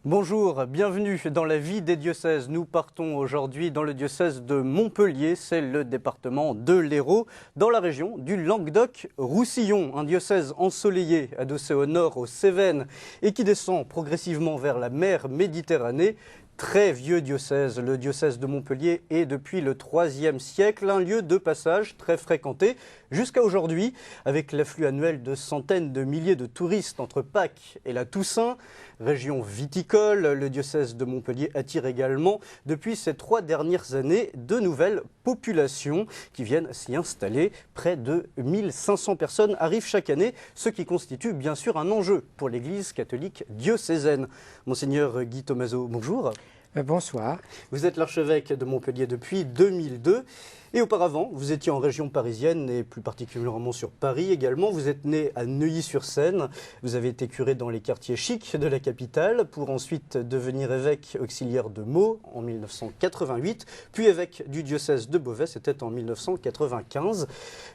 Bonjour, bienvenue dans la vie des diocèses. Nous partons aujourd'hui dans le diocèse de Montpellier, c'est le département de l'Hérault, dans la région du Languedoc-Roussillon, un diocèse ensoleillé adossé au nord aux Cévennes et qui descend progressivement vers la mer Méditerranée. Très vieux diocèse, le diocèse de Montpellier est depuis le IIIe siècle un lieu de passage très fréquenté jusqu'à aujourd'hui, avec l'afflux annuel de centaines de milliers de touristes entre Pâques et la Toussaint. Région viticole, le diocèse de Montpellier attire également depuis ces 3 dernières années de nouvelles populations qui viennent s'y installer. Près de 1500 personnes arrivent chaque année, ce qui constitue bien sûr un enjeu pour l'Église catholique diocésaine. Monseigneur Guy Thomazeau, bonjour. Bonsoir. Vous êtes l'archevêque de Montpellier depuis 2002 et auparavant vous étiez en région parisienne et plus particulièrement sur Paris également. Vous êtes né à Neuilly-sur-Seine, vous avez été curé dans les quartiers chics de la capitale pour ensuite devenir évêque auxiliaire de Meaux en 1988, puis évêque du diocèse de Beauvais, c'était en 1995.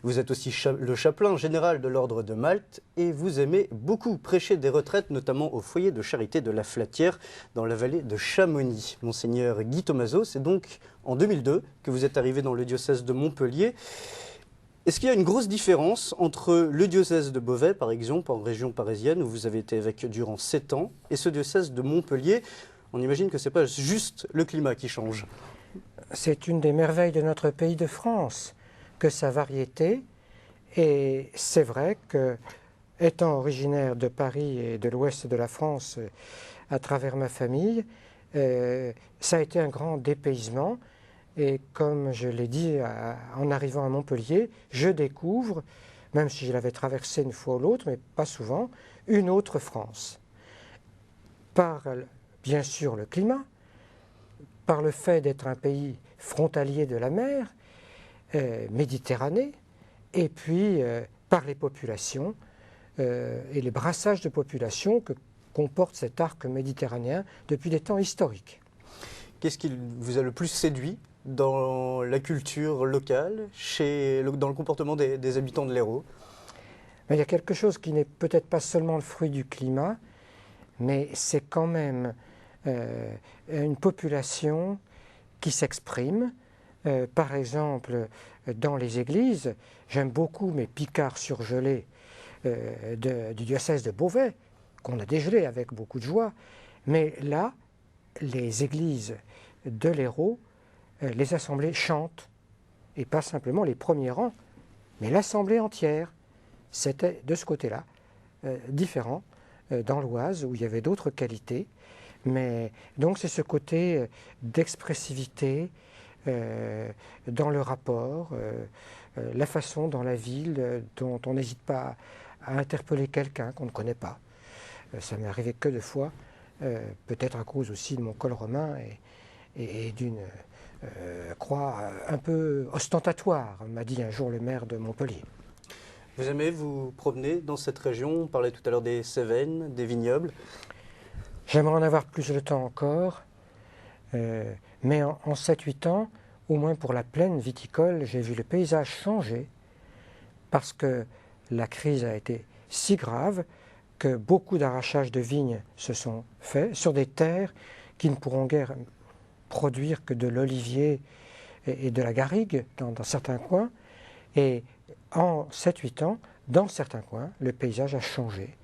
Vous êtes aussi le chapelain général de l'ordre de Malte et vous aimez beaucoup prêcher des retraites, notamment au foyer de charité de la Flatière dans la vallée de Chamonix. Monseigneur Guy Thomazeau, c'est donc en 2002 que vous êtes arrivé dans le diocèse de Montpellier. Est-ce qu'il y a une grosse différence entre le diocèse de Beauvais, par exemple, en région parisienne, où vous avez été évêque durant 7 ans, et ce diocèse de Montpellier? On imagine que ce n'est pas juste le climat qui change. C'est une des merveilles de notre pays de France, que sa variété. Et c'est vrai que, étant originaire de Paris et de l'ouest de la France, à travers ma famille, ça a été un grand dépaysement. Et comme je l'ai dit en arrivant à Montpellier, je découvre, même si je l'avais traversé une fois ou l'autre, mais pas souvent, une autre France. Par, bien sûr, le climat, par le fait d'être un pays frontalier de la mer, Méditerranée, et puis par les populations et les brassages de populations que comporte cet arc méditerranéen depuis des temps historiques. Qu'est-ce qui vous a le plus séduit dans la culture locale, dans le comportement des habitants de l'Hérault? Il y a quelque chose qui n'est peut-être pas seulement le fruit du climat, mais c'est quand même une population qui s'exprime. Par exemple, dans les églises, j'aime beaucoup mes picards surgelés du diocèse de Beauvais, qu'on a dégelé avec beaucoup de joie, mais là, les églises de l'Hérault, les assemblées chantent, et pas simplement les premiers rangs, mais l'assemblée entière. C'était de ce côté-là, différent, dans l'Oise, où il y avait d'autres qualités, mais donc c'est ce côté d'expressivité dans le rapport, la façon dans la ville dont on n'hésite pas à interpeller quelqu'un qu'on ne connaît pas. Ça m'est arrivé que 2 fois, peut-être à cause aussi de mon col romain et d'une croix un peu ostentatoire, m'a dit un jour le maire de Montpellier. Vous aimez vous promener dans cette région? On parlait tout à l'heure des Cévennes, des vignobles. J'aimerais en avoir plus de temps encore, mais en 7-8 ans, au moins pour la plaine viticole, j'ai vu le paysage changer parce que la crise a été si grave que beaucoup d'arrachages de vignes se sont faits sur des terres qui ne pourront guère produire que de l'olivier et de la garrigue dans certains coins. Et en 7-8 ans, dans certains coins, le paysage a changé.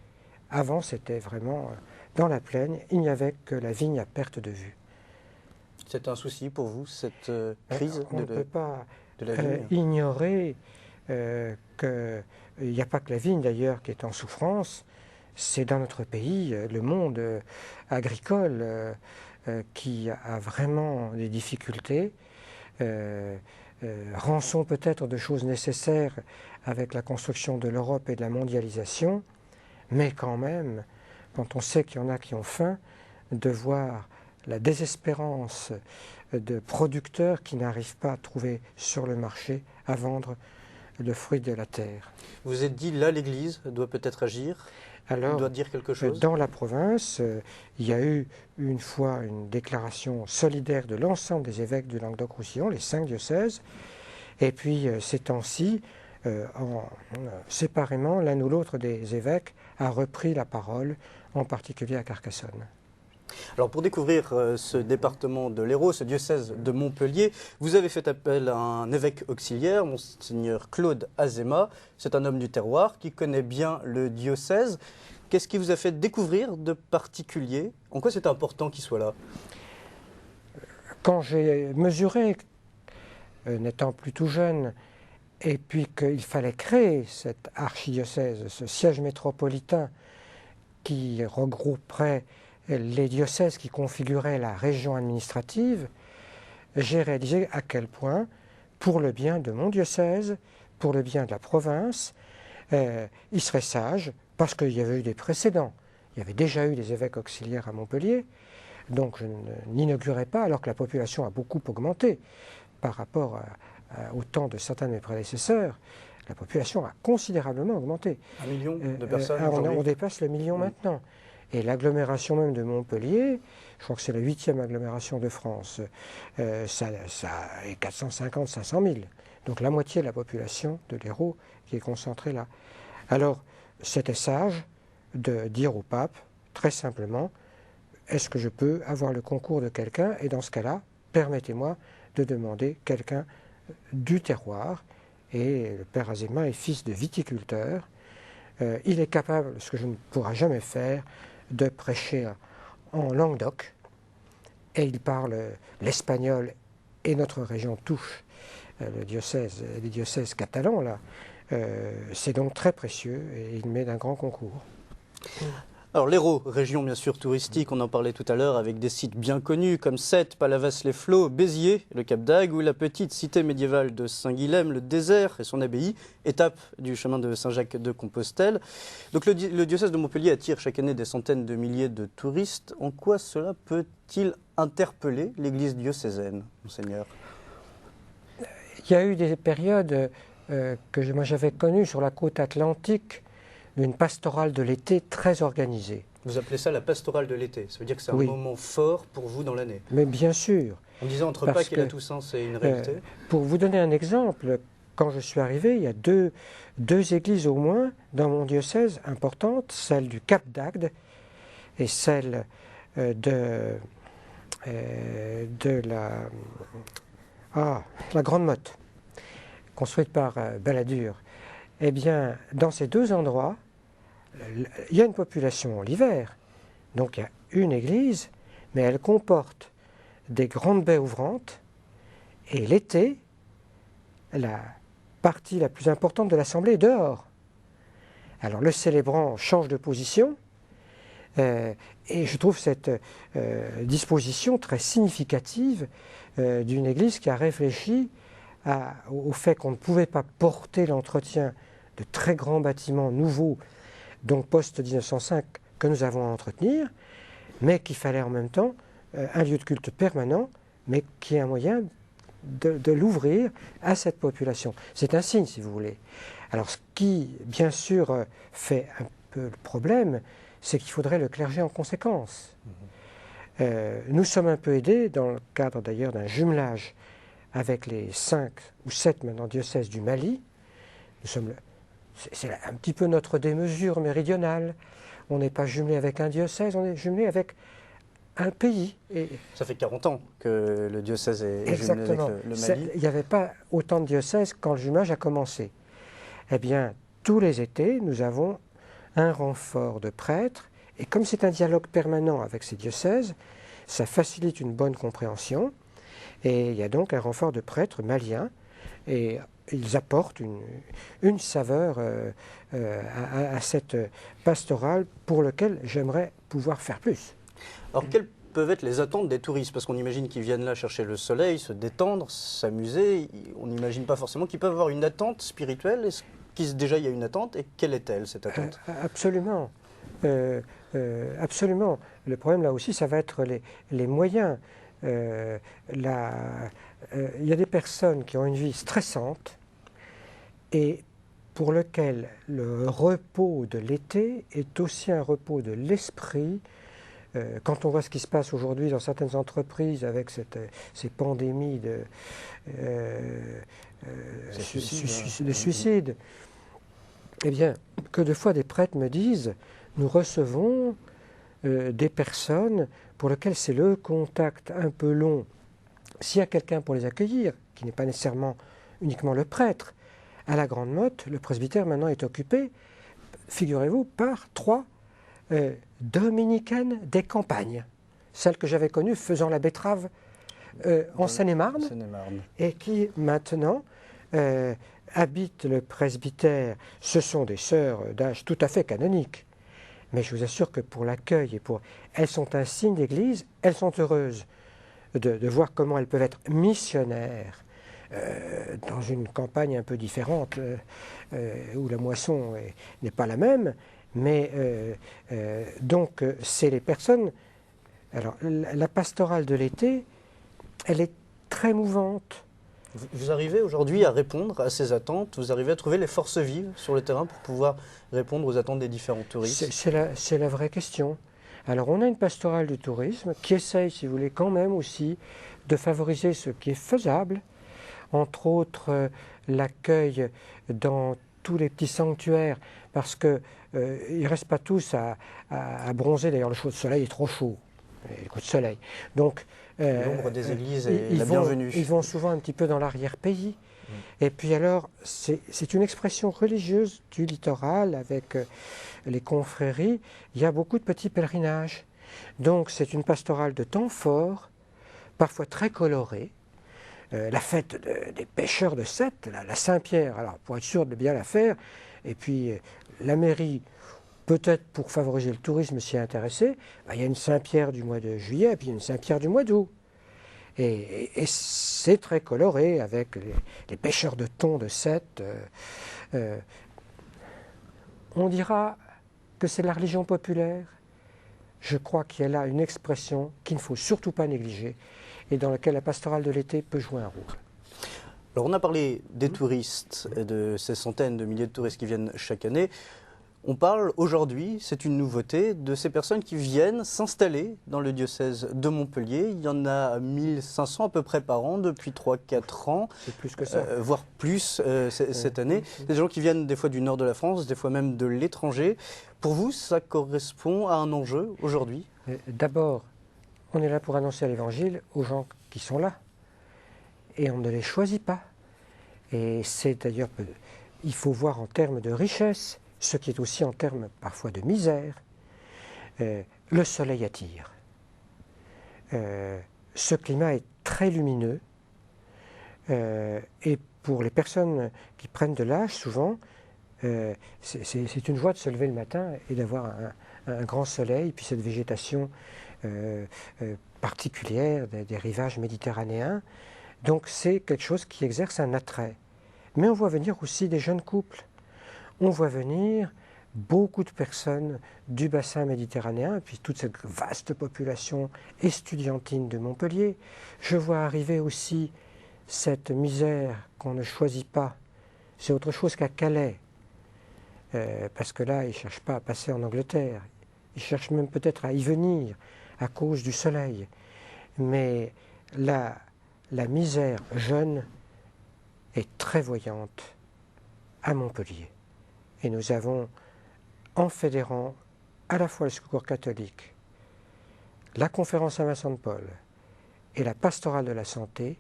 Avant, c'était vraiment dans la plaine, il n'y avait que la vigne à perte de vue. C'est un souci pour vous, cette crise On ne peut pas de la vigne ignorer qu'il n'y a pas que la vigne d'ailleurs qui est en souffrance. C'est dans notre pays le monde agricole qui a vraiment des difficultés. Rançon peut-être de choses nécessaires avec la construction de l'Europe et de la mondialisation, mais quand même, quand on sait qu'il y en a qui ont faim, de voir la désespérance de producteurs qui n'arrivent pas à trouver sur le marché à vendre le fruit de la terre. Vous êtes dit, là, l'Église doit peut-être agir, doit dire quelque chose? Dans la province, il y a eu une fois une déclaration solidaire de l'ensemble des évêques du Languedoc-Roussillon, les 5 diocèses, et puis ces temps-ci, séparément, l'un ou l'autre des évêques a repris la parole, en particulier à Carcassonne. Alors pour découvrir ce département de l'Hérault, ce diocèse de Montpellier, vous avez fait appel à un évêque auxiliaire, monseigneur Claude Azéma. C'est un homme du terroir qui connaît bien le diocèse. Qu'est-ce qui vous a fait découvrir de particulier? En quoi c'est important qu'il soit là? Quand j'ai mesuré, n'étant plus tout jeune, et puis qu'il fallait créer cet archidiocèse, ce siège métropolitain qui regrouperait les diocèses qui configuraient la région administrative, j'ai réalisé à quel point, pour le bien de mon diocèse, pour le bien de la province, il serait sage, parce qu'il y avait eu des précédents. Il y avait déjà eu des évêques auxiliaires à Montpellier, donc je n'inaugurais pas, alors que la population a beaucoup augmenté par rapport au temps de certains de mes prédécesseurs. La population a considérablement augmenté. 1 million de personnes on dépasse le million maintenant. Et l'agglomération même de Montpellier, je crois que c'est la 8e agglomération de France, ça est 450-500 000. Donc la moitié de la population de l'Hérault qui est concentrée là. Alors, c'était sage de dire au pape, très simplement, est-ce que je peux avoir le concours de quelqu'un? Et dans ce cas-là, permettez-moi de demander quelqu'un du terroir. Et le père Azéma est fils de viticulteur. Il est capable, ce que je ne pourrai jamais faire, de prêcher en Languedoc. Et il parle l'espagnol, et notre région touche les diocèses catalans, là. C'est donc très précieux et il met d'un grand concours. Alors l'Hérault, région bien sûr touristique, on en parlait tout à l'heure, avec des sites bien connus comme Sète, Palavas-les-Flots, Béziers, le Cap d'Agde ou la petite cité médiévale de Saint-Guilhem, le désert et son abbaye, étape du chemin de Saint-Jacques de Compostelle. Donc le diocèse de Montpellier attire chaque année des centaines de milliers de touristes. En quoi cela peut-il interpeller l'église diocésaine, monseigneur? Il y a eu des périodes que moi j'avais connues sur la côte atlantique, d'une pastorale de l'été très organisée. Vous appelez ça la pastorale de l'été? Ça veut dire que c'est un moment fort pour vous dans l'année? Mais bien sûr. On disait entre Pâques et la Toussaint, c'est une réalité? Pour vous donner un exemple, quand je suis arrivé, il y a deux églises au moins dans mon diocèse importantes, celle du Cap d'Agde et celle de la Grande Motte, construite par Balladur. Eh bien, dans ces deux endroits, il y a une population l'hiver, donc il y a une église, mais elle comporte des grandes baies ouvrantes, et l'été, la partie la plus importante de l'assemblée est dehors. Alors le célébrant change de position, et je trouve cette disposition très significative d'une église qui a réfléchi au fait qu'on ne pouvait pas porter l'entretien de très grands bâtiments nouveaux, donc post-1905, que nous avons à entretenir, mais qu'il fallait en même temps un lieu de culte permanent, mais qui est un moyen de l'ouvrir à cette population. C'est un signe, si vous voulez. Alors, ce qui, bien sûr, fait un peu le problème, c'est qu'il faudrait le clergé en conséquence. Nous sommes un peu aidés, dans le cadre d'ailleurs d'un jumelage avec les 5 ou 7 maintenant diocèses du Mali. C'est un petit peu notre démesure méridionale. On n'est pas jumelé avec un diocèse, on est jumelé avec un pays. Et ça fait 40 ans que le diocèse est jumelé avec le Mali. Il n'y avait pas autant de diocèses quand le jumelage a commencé. Eh bien, tous les étés, nous avons un renfort de prêtres. Et comme c'est un dialogue permanent avec ces diocèses, ça facilite une bonne compréhension. Et il y a donc un renfort de prêtres maliens. Et ils apportent une saveur à cette pastorale pour laquelle j'aimerais pouvoir faire plus. Alors quelles peuvent être les attentes des touristes? Parce qu'on imagine qu'ils viennent là chercher le soleil, se détendre, s'amuser. On n'imagine pas forcément qu'ils peuvent avoir une attente spirituelle. Est-ce qu'il déjà il y a une attente et quelle est-elle cette attente? Absolument. Absolument. Le problème là aussi, ça va être les moyens. Il y a des personnes qui ont une vie stressante et pour lequel le repos de l'été est aussi un repos de l'esprit. Quand on voit ce qui se passe aujourd'hui dans certaines entreprises avec ces pandémies de suicide, eh bien, que de fois des prêtres me disent, nous recevons des personnes pour lesquels c'est le contact un peu long. S'il y a quelqu'un pour les accueillir, qui n'est pas nécessairement uniquement le prêtre, à la Grande Motte, le presbytère maintenant est occupé, figurez-vous, par 3 dominicaines des campagnes. Celles que j'avais connues faisant la betterave en Seine-et-Marne, et qui maintenant habitent le presbytère. Ce sont des sœurs d'âge tout à fait canonique. Mais je vous assure que pour l'accueil, elles sont un signe d'église, elles sont heureuses de voir comment elles peuvent être missionnaires dans une campagne un peu différente, où la moisson n'est pas la même. Mais donc, c'est les personnes... Alors, la pastorale de l'été, elle est très mouvante. Vous arrivez aujourd'hui à répondre à ces attentes? Vous arrivez à trouver les forces vives sur le terrain pour pouvoir répondre aux attentes des différents touristes? C'est la vraie question. Alors, on a une pastorale du tourisme qui essaye, si vous voulez, quand même aussi de favoriser ce qui est faisable. Entre autres, l'accueil dans tous les petits sanctuaires, parce qu'ils ne restent pas tous à bronzer. D'ailleurs, le soleil est trop chaud. Les coups de soleil. Donc, l'ombre des églises est la bienvenue. Ils vont souvent un petit peu dans l'arrière-pays. Et puis alors, c'est une expression religieuse du littoral avec les confréries. Il y a beaucoup de petits pèlerinages. Donc c'est une pastorale de temps fort, parfois très colorée. La fête des pêcheurs de Sète, la Saint-Pierre, alors pour être sûr de bien la faire. Et puis la mairie, peut-être pour favoriser le tourisme s'y est intéressée, il y a une Saint-Pierre du mois de juillet et puis une Saint-Pierre du mois d'août. Et c'est très coloré avec les pêcheurs de thon de Sète. On dira que c'est la religion populaire. Je crois qu'il y a là une expression qu'il ne faut surtout pas négliger et dans laquelle la pastorale de l'été peut jouer un rôle. Alors on a parlé des touristes et de ces centaines de milliers de touristes qui viennent chaque année. On parle aujourd'hui, c'est une nouveauté, de ces personnes qui viennent s'installer dans le diocèse de Montpellier. Il y en a 1500 à peu près par an depuis 3-4 ans. C'est plus que ça. Voire plus cette année. Des gens qui viennent des fois du nord de la France, des fois même de l'étranger. Pour vous, ça correspond à un enjeu aujourd'hui? D'abord, on est là pour annoncer l'Évangile aux gens qui sont là. Et on ne les choisit pas. Et c'est d'ailleurs, il faut voir en termes de richesse, ce qui est aussi en termes parfois de misère. Le soleil attire. Ce climat est très lumineux. Et pour les personnes qui prennent de l'âge, souvent, c'est une joie de se lever le matin et d'avoir un grand soleil, puis cette végétation particulière des rivages méditerranéens. Donc c'est quelque chose qui exerce un attrait. Mais on voit venir aussi des jeunes couples. On voit venir beaucoup de personnes du bassin méditerranéen, et puis toute cette vaste population estudiantine de Montpellier. Je vois arriver aussi cette misère qu'on ne choisit pas. C'est autre chose qu'à Calais, parce que là, ils ne cherchent pas à passer en Angleterre. Ils cherchent même peut-être à y venir à cause du soleil. Mais la misère jeune est très voyante à Montpellier. Et nous avons, en fédérant à la fois le Secours catholique, la conférence Saint-Vincent de Paul et la pastorale de la santé,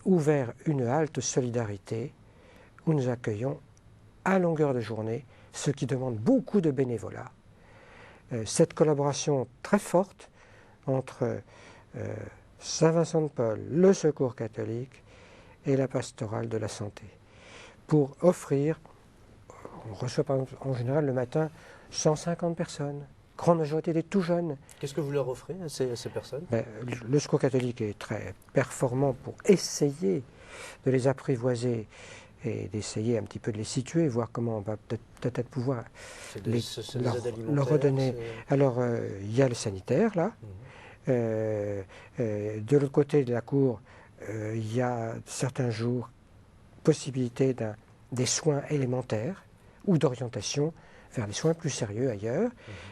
ouvert une halte solidarité où nous accueillons à longueur de journée ce qui demande beaucoup de bénévolat. Cette collaboration très forte entre Saint-Vincent de Paul, le Secours catholique et la pastorale de la santé, pour offrir. On reçoit en général le matin 150 personnes, grande majorité des tout jeunes. Qu'est-ce que vous leur offrez à ces personnes? Le Secours catholique est très performant pour essayer de les apprivoiser et d'essayer un petit peu de les situer, voir comment on va peut-être pouvoir leur redonner. Alors, il y a le sanitaire, là. De l'autre côté de la cour, il y a certains jours possibilité des soins élémentaires ou d'orientation vers les soins plus sérieux ailleurs.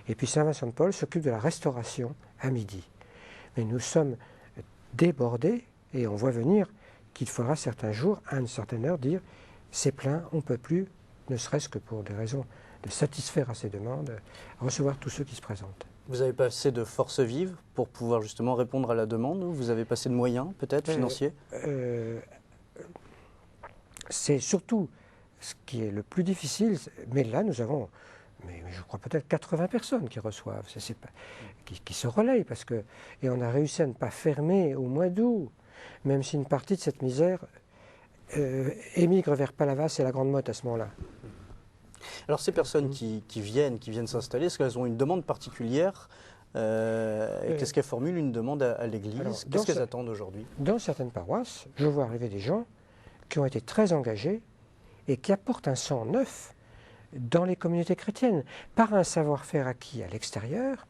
Et puis Saint-Vincent de Paul s'occupe de la restauration à midi. Mais nous sommes débordés et on voit venir qu'il faudra certains jours, à une certaine heure, dire c'est plein, on ne peut plus, ne serait-ce que pour des raisons de satisfaire à ces demandes, recevoir tous ceux qui se présentent. Vous avez pas assez de force vive pour pouvoir justement répondre à la demande? Vous avez pas assez de moyens, peut-être, financiers? C'est surtout ce qui est le plus difficile, mais là nous avons, mais je crois peut-être 80 personnes qui reçoivent, qui se relayent, et on a réussi à ne pas fermer au mois d'août, même si une partie de cette misère émigre vers Palavas et la Grande Motte à ce moment-là. Alors ces personnes qui viennent s'installer, est-ce qu'elles ont une demande particulière? Qu'est-ce qu'elles formulent une demande à l'Église? Qu'est-ce qu'elles attendent aujourd'hui? Dans certaines paroisses, je vois arriver des gens qui ont été très engagés et qui apportent un sang neuf dans les communautés chrétiennes, par un savoir-faire acquis à l'extérieur,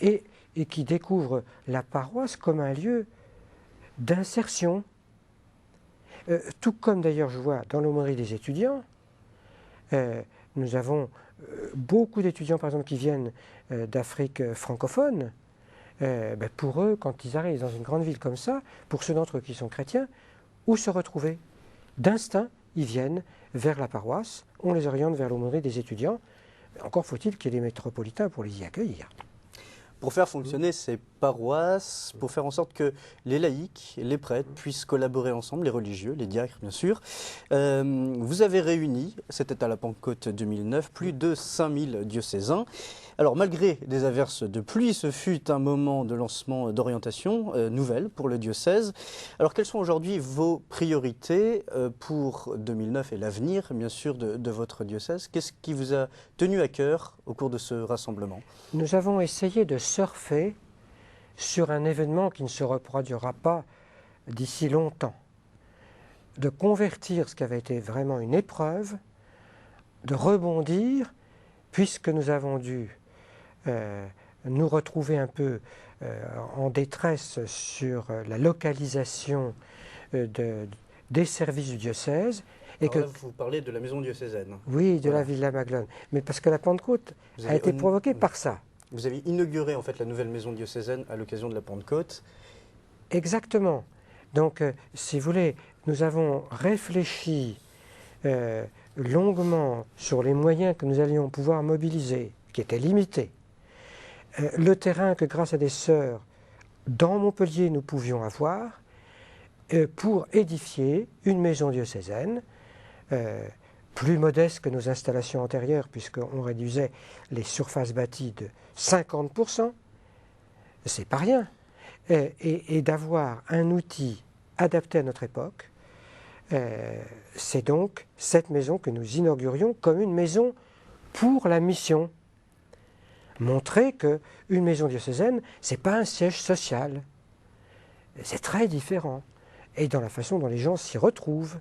et qui découvrent la paroisse comme un lieu d'insertion. Tout comme d'ailleurs je vois dans l'aumônerie des étudiants, nous avons beaucoup d'étudiants par exemple qui viennent d'Afrique francophone. Pour eux, quand ils arrivent dans une grande ville comme ça, pour ceux d'entre eux qui sont chrétiens, où se retrouver? D'instinct, ils viennent vers la paroisse, on les oriente vers l'aumônerie des étudiants. Encore faut-il qu'il y ait des métropolitains pour les y accueillir. Pour faire fonctionner ces paroisses, pour faire en sorte que les laïcs, les prêtres puissent collaborer ensemble, les religieux, les diacres bien sûr, vous avez réuni, c'était à la Pentecôte 2009, plus de 5000 diocésains. Alors malgré des averses de pluie, ce fut un moment de lancement d'orientation nouvelle pour le diocèse. Alors quelles sont aujourd'hui vos priorités pour 2009 et l'avenir bien sûr de votre diocèse? Qu'est-ce qui vous a tenu à cœur au cours de ce rassemblement? Nous avons essayé de surfer sur un événement qui ne se reproduira pas d'ici longtemps, de convertir ce qui avait été vraiment une épreuve, de rebondir, puisque nous avons dû nous retrouver un peu en détresse sur la localisation des services du diocèse. Et que, là, vous parlez de la maison diocésaine. Oui, de la Villa Maglone. Mais parce que la Pentecôte a été provoquée par ça. Vous avez inauguré en fait la nouvelle maison diocésaine à l'occasion de la Pentecôte. Exactement. Donc, si vous voulez, nous avons réfléchi longuement sur les moyens que nous allions pouvoir mobiliser, qui étaient limités. Le terrain que grâce à des sœurs dans Montpellier nous pouvions avoir pour édifier une maison diocésaine plus modeste que nos installations antérieures, puisqu'on réduisait les surfaces bâties de 50%, c'est pas rien, et d'avoir un outil adapté à notre époque. C'est donc cette maison que nous inaugurions comme une maison pour la mission. Montrer qu'une maison diocésaine, ce n'est pas un siège social. C'est très différent. Et dans la façon dont les gens s'y retrouvent.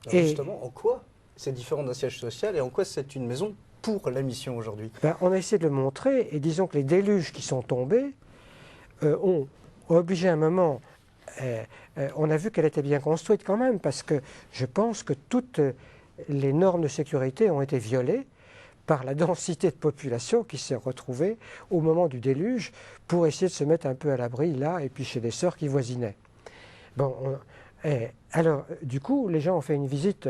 Alors justement, en quoi c'est différent d'un siège social et en quoi c'est une maison pour la mission aujourd'hui? On a essayé de le montrer, et disons que les déluges qui sont tombés ont obligé un moment, on a vu qu'elle était bien construite quand même, parce que je pense que toutes les normes de sécurité ont été violées par la densité de population qui s'est retrouvée au moment du déluge pour essayer de se mettre un peu à l'abri là, et puis chez des sœurs qui voisinaient. Bon, alors, du coup, les gens ont fait une visite,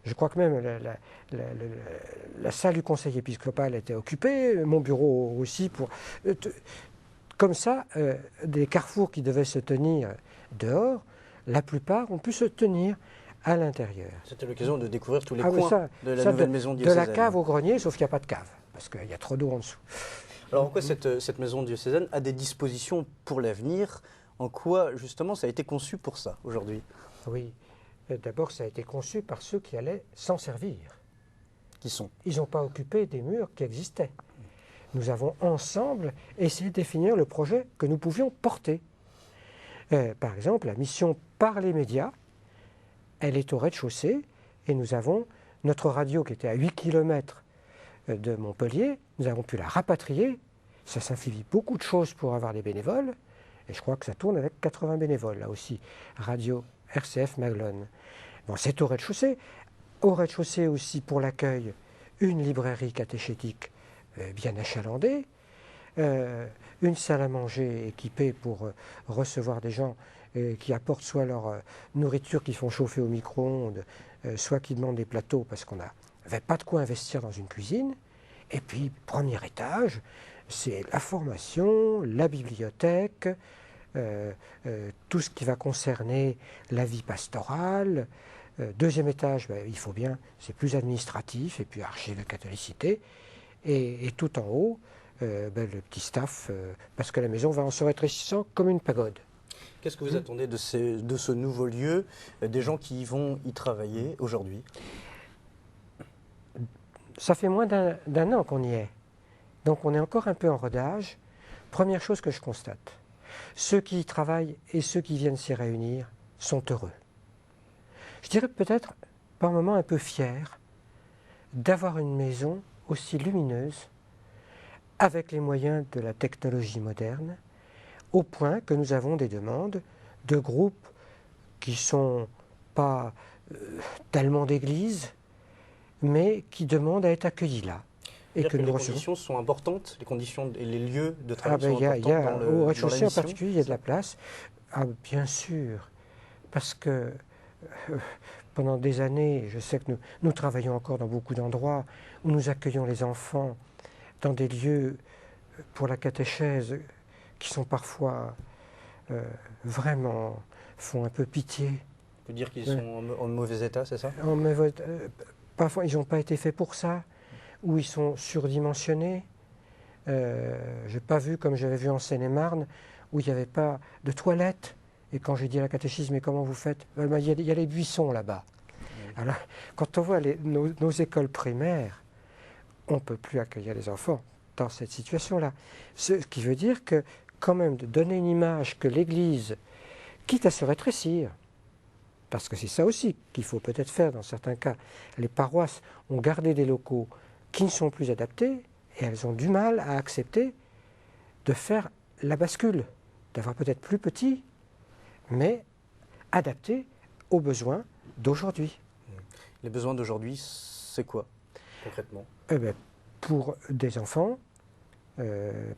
je crois que même la salle du conseil épiscopal était occupée, mon bureau aussi, comme ça, des carrefours qui devaient se tenir dehors, la plupart ont pu se tenir à l'intérieur. C'était l'occasion de découvrir tous les coins de la nouvelle maison diocésaine. De la cave au grenier, sauf qu'il n'y a pas de cave, parce qu'il y a trop d'eau en dessous. Alors en quoi cette maison diocésaine a des dispositions pour l'avenir? En quoi justement ça a été conçu pour ça aujourd'hui? Oui, d'abord ça a été conçu par ceux qui allaient s'en servir. Qui sont? Ils n'ont pas occupé des murs qui existaient. Nous avons ensemble essayé de définir le projet que nous pouvions porter. Par exemple, la mission par les médias, elle est au rez-de-chaussée, et nous avons notre radio qui était à 8 km de Montpellier, nous avons pu la rapatrier. Ça simplifie beaucoup de choses pour avoir des bénévoles, et je crois que ça tourne avec 80 bénévoles, là aussi. Radio RCF Maglone. Bon, c'est au rez-de-chaussée. Au rez-de-chaussée aussi, pour l'accueil, une librairie catéchétique bien achalandée, une salle à manger équipée pour recevoir des gens qui apportent soit leur nourriture qu'ils font chauffer au micro-ondes, soit qui demandent des plateaux parce qu'on n'avait pas de quoi investir dans une cuisine. Et puis, premier étage, c'est la formation, la bibliothèque, tout ce qui va concerner la vie pastorale. Deuxième étage, ben, il faut bien, c'est plus administratif, et puis archives et catholicité. Et tout en haut, ben, le petit staff, parce que la maison va en se rétrécissant comme une pagode. Qu'est-ce que vous attendez de ce nouveau lieu, des gens qui vont y travailler aujourd'hui? Ça fait moins d'un an qu'on y est, donc on est encore un peu en rodage. Première chose que je constate, ceux qui y travaillent et ceux qui viennent s'y réunir sont heureux. Je dirais peut-être par moments un peu fiers d'avoir une maison aussi lumineuse, avec les moyens de la technologie moderne, au point que nous avons des demandes de groupes qui ne sont pas tellement d'églises, mais qui demandent à être accueillis là. Et que les conditions sont importantes, les conditions et les lieux de travail sont importants au rez-de-chaussée en particulier, il y a de la ça. place. Ah, bien sûr, parce que pendant des années, je sais que nous travaillons encore dans beaucoup d'endroits où nous accueillons les enfants dans des lieux pour la catéchèse qui sont parfois vraiment, font un peu pitié. On peut dire qu'ils sont en mauvais état, c'est ça? Parfois, ils n'ont pas été faits pour ça, ou ils sont surdimensionnés. Je n'ai pas vu, comme j'avais vu en Seine-et-Marne, où il n'y avait pas de toilettes. Et quand j'ai dit à la catéchisme, mais comment vous faites? Il y a les buissons là-bas. Alors, quand on voit nos écoles primaires, on ne peut plus accueillir les enfants dans cette situation-là. Ce qui veut dire que, quand même, de donner une image que l'Église, quitte à se rétrécir, parce que c'est ça aussi qu'il faut peut-être faire dans certains cas, les paroisses ont gardé des locaux qui ne sont plus adaptés et elles ont du mal à accepter de faire la bascule, d'avoir peut-être plus petit, mais adapté aux besoins d'aujourd'hui. Les besoins d'aujourd'hui, c'est quoi, concrètement? Pour des enfants,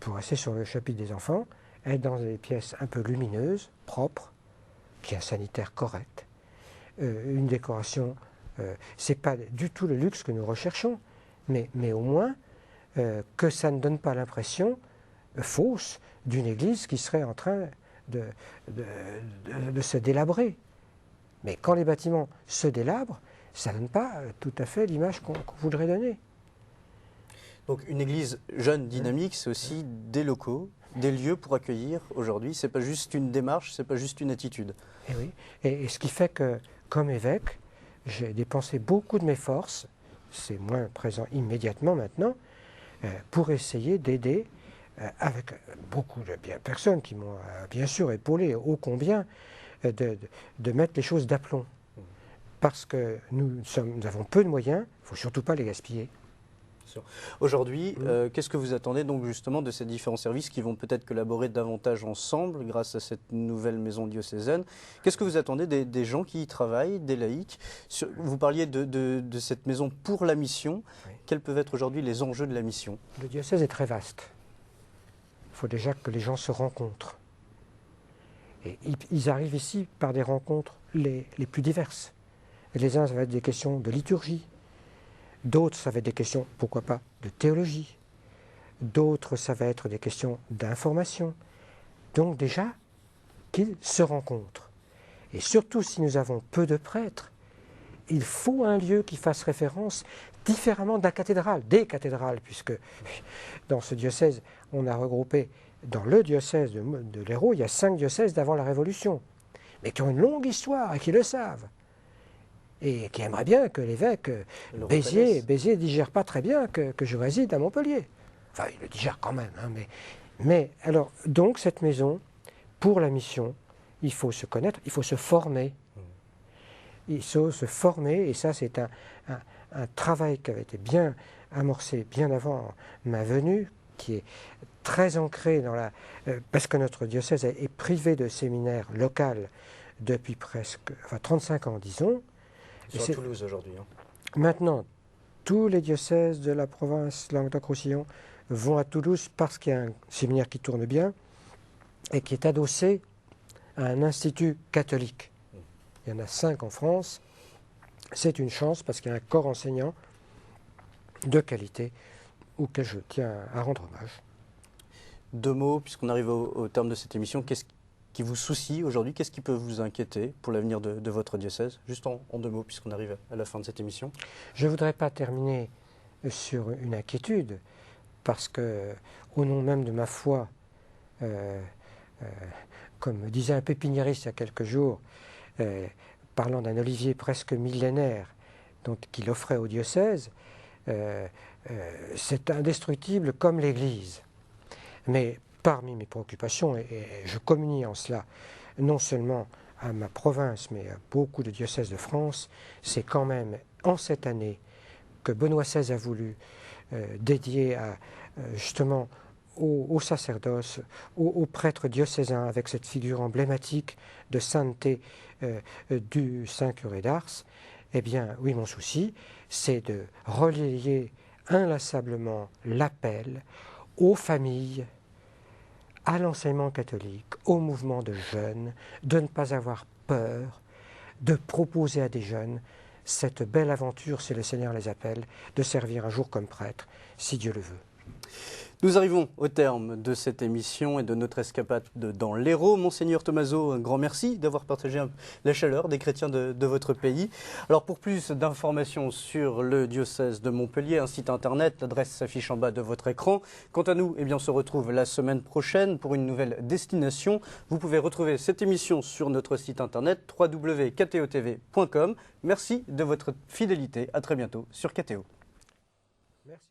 pour rester sur le chapitre des enfants, être dans des pièces un peu lumineuses, propres, qui est un sanitaire correct, une décoration, c'est pas du tout le luxe que nous recherchons, mais au moins que ça ne donne pas l'impression fausse d'une église qui serait en train de se délabrer. Mais quand les bâtiments se délabrent, ça ne donne pas tout à fait l'image qu'on voudrait donner. Donc une église jeune, dynamique, c'est aussi des locaux, des lieux pour accueillir aujourd'hui. C'est pas juste une démarche, c'est pas juste une attitude. Et oui. Et ce qui fait que, comme évêque, j'ai dépensé beaucoup de mes forces, c'est moins présent immédiatement maintenant, pour essayer d'aider, avec beaucoup de personnes qui m'ont bien sûr épaulé ô combien, de mettre les choses d'aplomb. Parce que nous avons peu de moyens, il ne faut surtout pas les gaspiller. Aujourd'hui, qu'est-ce que vous attendez donc justement de ces différents services qui vont peut-être collaborer davantage ensemble grâce à cette nouvelle maison diocésaine? Qu'est-ce que vous attendez des gens qui y travaillent, des laïcs? Vous parliez de cette maison pour la mission. Oui. Quels peuvent être aujourd'hui les enjeux de la mission? Le diocèse est très vaste. Il faut déjà que les gens se rencontrent. Et ils arrivent ici par des rencontres les plus diverses. Et les uns, ça va être des questions de liturgie. D'autres, ça va être des questions, pourquoi pas, de théologie. D'autres, ça va être des questions d'information. Donc déjà, qu'ils se rencontrent. Et surtout, si nous avons peu de prêtres, il faut un lieu qui fasse référence différemment de la cathédrale, des cathédrales, puisque dans ce diocèse, on a regroupé, dans le diocèse de l'Hérault, il y a 5 diocèses d'avant la Révolution, mais qui ont une longue histoire et qui le savent. Et qui aimerait bien que l'évêque Béziers ne digère pas très bien que je réside à Montpellier. Enfin, il le digère quand même. Hein, mais alors, donc, cette maison, pour la mission, il faut se connaître, il faut se former. Il faut se former, et ça, c'est un travail qui avait été bien amorcé bien avant ma venue, qui est très ancré dans la... parce que notre diocèse est privé de séminaire local depuis presque 35 ans, disons. C'est à Toulouse aujourd'hui. Hein. Maintenant, tous les diocèses de la province Languedoc-Roussillon vont à Toulouse parce qu'il y a un séminaire qui tourne bien et qui est adossé à un institut catholique. Il y en a 5 en France. C'est une chance parce qu'il y a un corps enseignant de qualité auquel je tiens à rendre hommage. 2 mots, puisqu'on arrive au terme de cette émission, qu'est-ce qui vous soucie aujourd'hui? Qu'est-ce qui peut vous inquiéter pour l'avenir de votre diocèse? Juste en 2 mots, puisqu'on arrive à la fin de cette émission. Je ne voudrais pas terminer sur une inquiétude, parce que, au nom même de ma foi, comme disait un pépiniériste il y a quelques jours, parlant d'un olivier presque millénaire qu'il offrait au diocèse, c'est indestructible comme l'Église. Mais parmi mes préoccupations, et je communie en cela non seulement à ma province, mais à beaucoup de diocèses de France, c'est quand même en cette année que Benoît XVI a voulu dédier justement au sacerdoce, aux prêtres diocésains, avec cette figure emblématique de sainteté du Saint curé d'Ars. Eh bien, oui, mon souci, c'est de relayer inlassablement l'appel aux familles, à l'enseignement catholique, au mouvement de jeunes, de ne pas avoir peur, de proposer à des jeunes cette belle aventure, si le Seigneur les appelle, de servir un jour comme prêtre, si Dieu le veut. Nous arrivons au terme de cette émission et de notre escapade dans l'Hérault. Monseigneur Thomazeau, un grand merci d'avoir partagé la chaleur des chrétiens de votre pays. Alors pour plus d'informations sur le diocèse de Montpellier, un site internet, l'adresse s'affiche en bas de votre écran. Quant à nous, on se retrouve la semaine prochaine pour une nouvelle destination. Vous pouvez retrouver cette émission sur notre site internet www.ktotv.com. Merci de votre fidélité. À très bientôt sur KTO. Merci.